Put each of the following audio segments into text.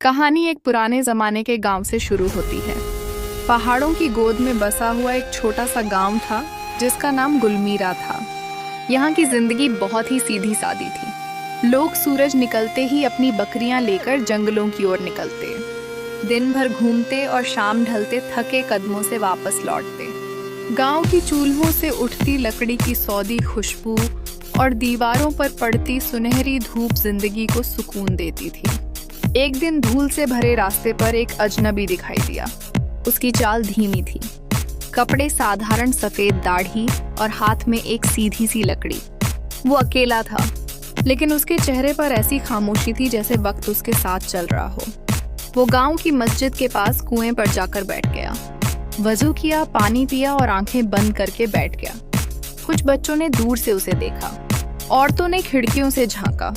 कहानी एक पुराने जमाने के गांव से शुरू होती है। पहाड़ों की गोद में बसा हुआ एक छोटा सा गांव था जिसका नाम गुलमीरा था। यहाँ की जिंदगी बहुत ही सीधी सादी थी। लोग सूरज निकलते ही अपनी बकरियां लेकर जंगलों की ओर निकलते, दिन भर घूमते और शाम ढलते थके कदमों से वापस लौटते। गांव की चूल्हों से उठती लकड़ी की सौंधी खुशबू और दीवारों पर पड़ती सुनहरी धूप जिंदगी को सुकून देती थी। एक दिन धूल से भरे रास्ते पर एक अजनबी दिखाई दिया। उसकी चाल धीमी थी, कपड़े साधारण सफेद दाढ़ी और हाथ में एक सीधी सी लकड़ी। वो अकेला था, लेकिन उसके चेहरे पर ऐसी खामोशी थी जैसे वक्त उसके साथ चल रहा हो। वो गांव की मस्जिद के पास कुएं पर जाकर बैठ गया, वजू किया, पानी पिया और आंखें बंद करके बैठ गया। कुछ बच्चों ने दूर से उसे देखा, औरतों ने खिड़कियों से झांका,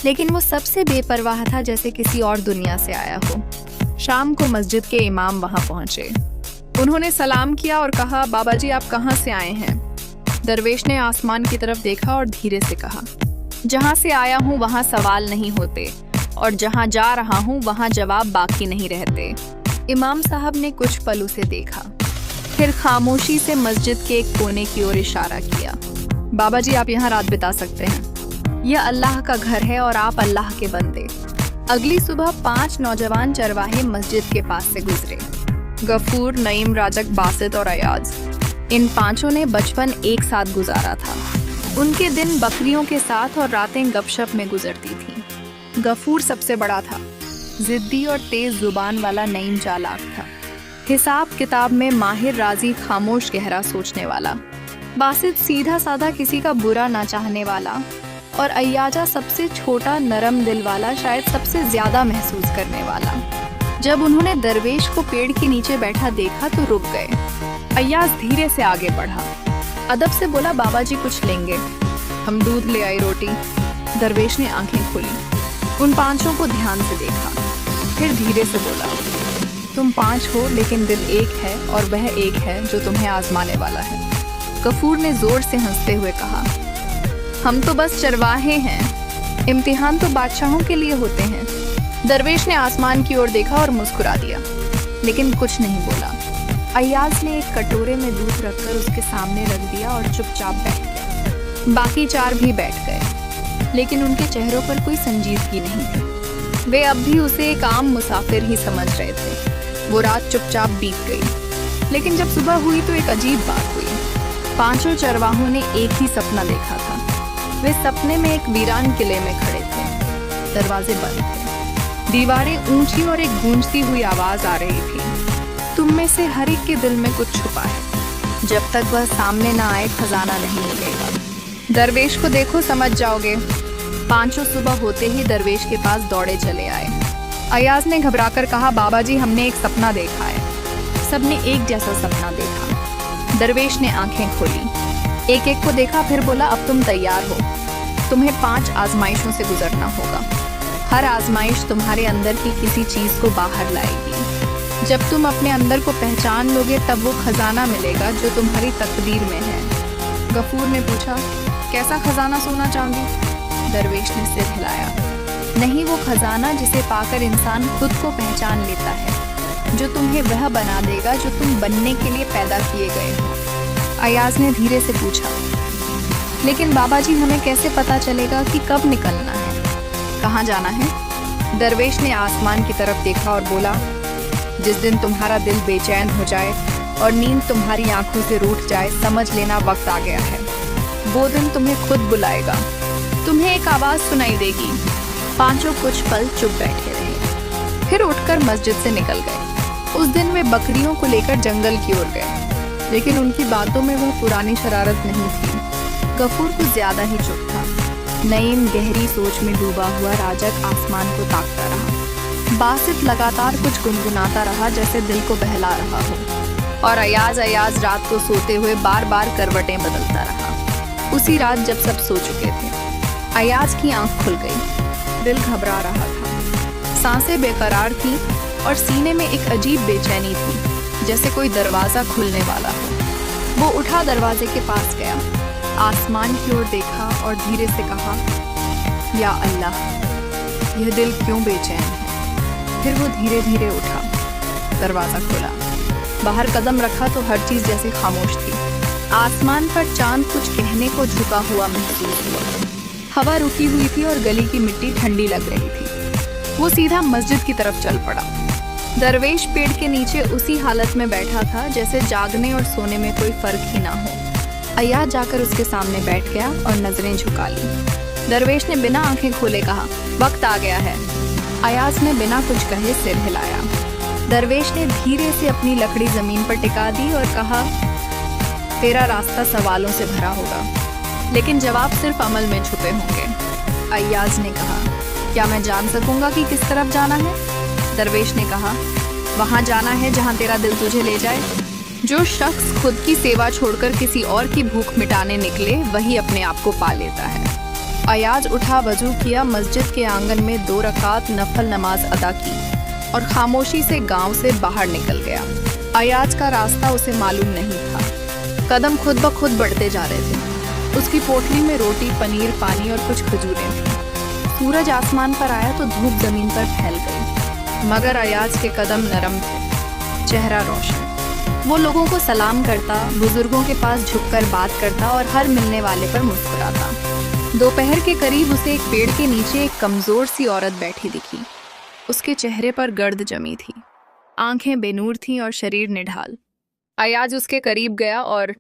लेकिन वो सबसे बेपरवाह था, जैसे किसी और दुनिया से आया हो। शाम को मस्जिद के इमाम वहां पहुंचे। उन्होंने सलाम किया और कहा, बाबा जी आप कहाँ से आए हैं? दरवेश ने आसमान की तरफ देखा और धीरे से कहा, जहाँ से आया हूँ वहाँ सवाल नहीं होते और जहाँ जा रहा हूँ वहाँ जवाब बाकी नहीं रहते। इमाम साहब ने कुछ पल उसे देखा, फिर खामोशी से मस्जिद के एक कोने की ओर इशारा किया। बाबा जी आप यहाँ रात बिता सकते हैं, यह अल्लाह का घर है और आप अल्लाह के बंदे। अगली सुबह 5 नौजवान चरवाहे मस्जिद के पास से गुजरे। गफूर, नईम, राजक, बासित और अयाज। इन पांचों ने बचपन एक साथ गुजारा था। उनके दिन बकरियों के साथ और रातें गपशप में गुजरती थीं। गफूर सबसे बड़ा था, जिद्दी और तेज जुबान वाला। नईम चालाक था, हिसाब किताब में माहिर, राजी, खामोश, गहरा सोचने वाला। बासित सीधा साधा, किसी का बुरा ना चाहने वाला। और अय्याजा सबसे छोटा, नरम दिल वाला, शायद सबसे ज्यादा महसूस करने वाला। जब उन्होंने दरवेश को पेड़ के नीचे बैठा देखा तो रुक गए। अय्याज धीरे से आगे बढ़ा, अदब से बोला, बाबा जी कुछ लेंगे? हम दूध ले आई, रोटी। दरवेश ने आंखें खोली, उन पांचों को ध्यान से देखा, फिर धीरे से बोला, तुम 5 हो लेकिन दिल एक है और वह एक है जो तुम्हें आजमाने वाला है। गफूर ने जोर से हंसते हुए कहा, हम तो बस चरवाहे हैं, इम्तिहान तो बादशाहों के लिए होते हैं। दरवेश ने आसमान की ओर देखा और मुस्कुरा दिया, लेकिन कुछ नहीं बोला। अय्याज ने एक कटोरे में दूध रखकर उसके सामने रख दिया और चुपचाप बैठ गया। बाकी 4 भी बैठ गए, लेकिन उनके चेहरों पर कोई संजीदगी नहीं थी। वे अब भी उसे एक आम मुसाफिर ही समझ रहे थे। वो रात चुपचाप बीत गई, लेकिन जब सुबह हुई तो एक अजीब बात हुई। 5 चरवाहों ने एक ही सपना देखा था। वे सपने में एक वीरान किले में खड़े थे, दरवाजे बंद थे, दीवारें ऊंची और एक गूंजती हुई आवाज आ रही थी, तुम में से हर एक के दिल में कुछ छुपा है, जब तक वह सामने ना आए खजाना नहीं मिलेगा। दरवेश को देखो, समझ जाओगे। 5 सुबह होते ही दरवेश के पास दौड़े चले आए। अयाज ने घबराकर कहा, बाबा जी हमने एक सपना देखा है। सबने एक जैसा सपना देखा। दरवेश ने आंखें खोली, एक एक को देखा, फिर बोला, अब तुम तैयार हो, तुम्हें 5 आजमाइशों से गुजरना होगा। हर आजमाइश तुम्हारे अंदर की किसी चीज को बाहर लाएगी। जब तुम अपने अंदर को पहचान लोगे तब वो खजाना मिलेगा जो तुम्हारी तकदीर में है। गफूर ने पूछा, कैसा खजाना? सोना चांदी? दरवेश ने सिर हिलाया, नहीं, वो खजाना जिसे पाकर इंसान खुद को पहचान लेता है, जो तुम्हें वह बना देगा जो तुम बनने के लिए पैदा किए गए हो। अयाज ने धीरे से पूछा, लेकिन बाबा जी हमें कैसे पता चलेगा कि कब निकलना है, कहाँ जाना है? दरवेश ने आसमान की तरफ देखा और बोला, जिस दिन तुम्हारा दिल बेचैन हो जाए और नींद तुम्हारी आंखों से रूठ जाए, समझ लेना वक्त आ गया है। वो दिन तुम्हें खुद बुलाएगा, तुम्हें एक आवाज सुनाई देगी। 5 कुछ पल चुप बैठे रहे, फिर उठकर मस्जिद से निकल गए। उस दिन वे बकरियों को लेकर जंगल की ओर गए, लेकिन उनकी बातों में वह पुरानी शरारत नहीं थी। गफूर कुछ ज्यादा ही चुप था। नईम गहरी सोच में डूबा हुआ, राजक आसमान को ताकता रहा। बासित लगातार कुछ गुनगुनाता रहा जैसे दिल को बहला रहा हो, और अयाज रात को सोते हुए बार बार करवटें बदलता रहा। उसी रात जब सब सो चुके थे, अयाज की आंख खुल गई। दिल घबरा रहा था, सांसें बेकरार थी और सीने में एक अजीब बेचैनी थी, जैसे कोई दरवाजा खुलने वाला हो। वो उठा, दरवाजे के पास गया, आसमान की ओर देखा और धीरे से कहा, या अल्लाह, यह दिल क्यों बेचैन है? फिर वो धीरे धीरे उठा, दरवाजा खोला, बाहर कदम रखा तो हर चीज जैसे खामोश थी। आसमान पर चांद कुछ कहने को झुका हुआ महसूस हुआ। हवा रुकी हुई थी और गली की मिट्टी ठंडी लग रही थी। वो सीधा मस्जिद की तरफ चल पड़ा। दरवेश पेड़ के नीचे उसी हालत में बैठा था जैसे जागने और सोने में कोई फर्क ही ना हो। अय्याज जाकर उसके सामने बैठ गया और नजरें झुका ली। दरवेश ने बिना आंखें खोले कहा, वक्त आ गया है। अय्याज ने बिना कुछ कहे सिर हिलाया। दरवेश ने धीरे से अपनी लकड़ी जमीन पर टिका दी और कहा, तेरा रास्ता सवालों से भरा होगा, लेकिन जवाब सिर्फ अमल में छुपे होंगे। अय्याज ने कहा, क्या मैं जान सकूंगा कि किस तरफ जाना है? दरवेश ने कहा, वहां जाना है जहां तेरा दिल तुझे ले जाए। जो शख्स खुद की सेवा छोड़कर किसी और की भूख मिटाने निकले वही अपने आप को पा लेता है। अय्याज उठा, वजू किया, मस्जिद के आंगन में 2 रकात नफल नमाज अदा की और खामोशी से गांव से बाहर निकल गया। अय्याज का रास्ता उसे मालूम नहीं था। कदम खुद ब खुद बढ़ते जा रहे थे। उसकी पोटली में रोटी, पनीर, पानी और कुछ खजूरें थी। सूरज आसमान पर आया तो धूप जमीन पर फैल गई, मगर अय्याज के कदम नरम थे, चेहरा रोशन। वो लोगों को सलाम करता, बुजुर्गों के पास झुककर बात करता और हर मिलने वाले पर मुस्कुराता। दोपहर के करीब उसे एक पेड़ के नीचे एक कमजोर सी औरत बैठी दिखी। उसके चेहरे पर गर्द जमी थी, आंखें बेनूर थीं और शरीर निढाल। अय्याज उसके करीब गया और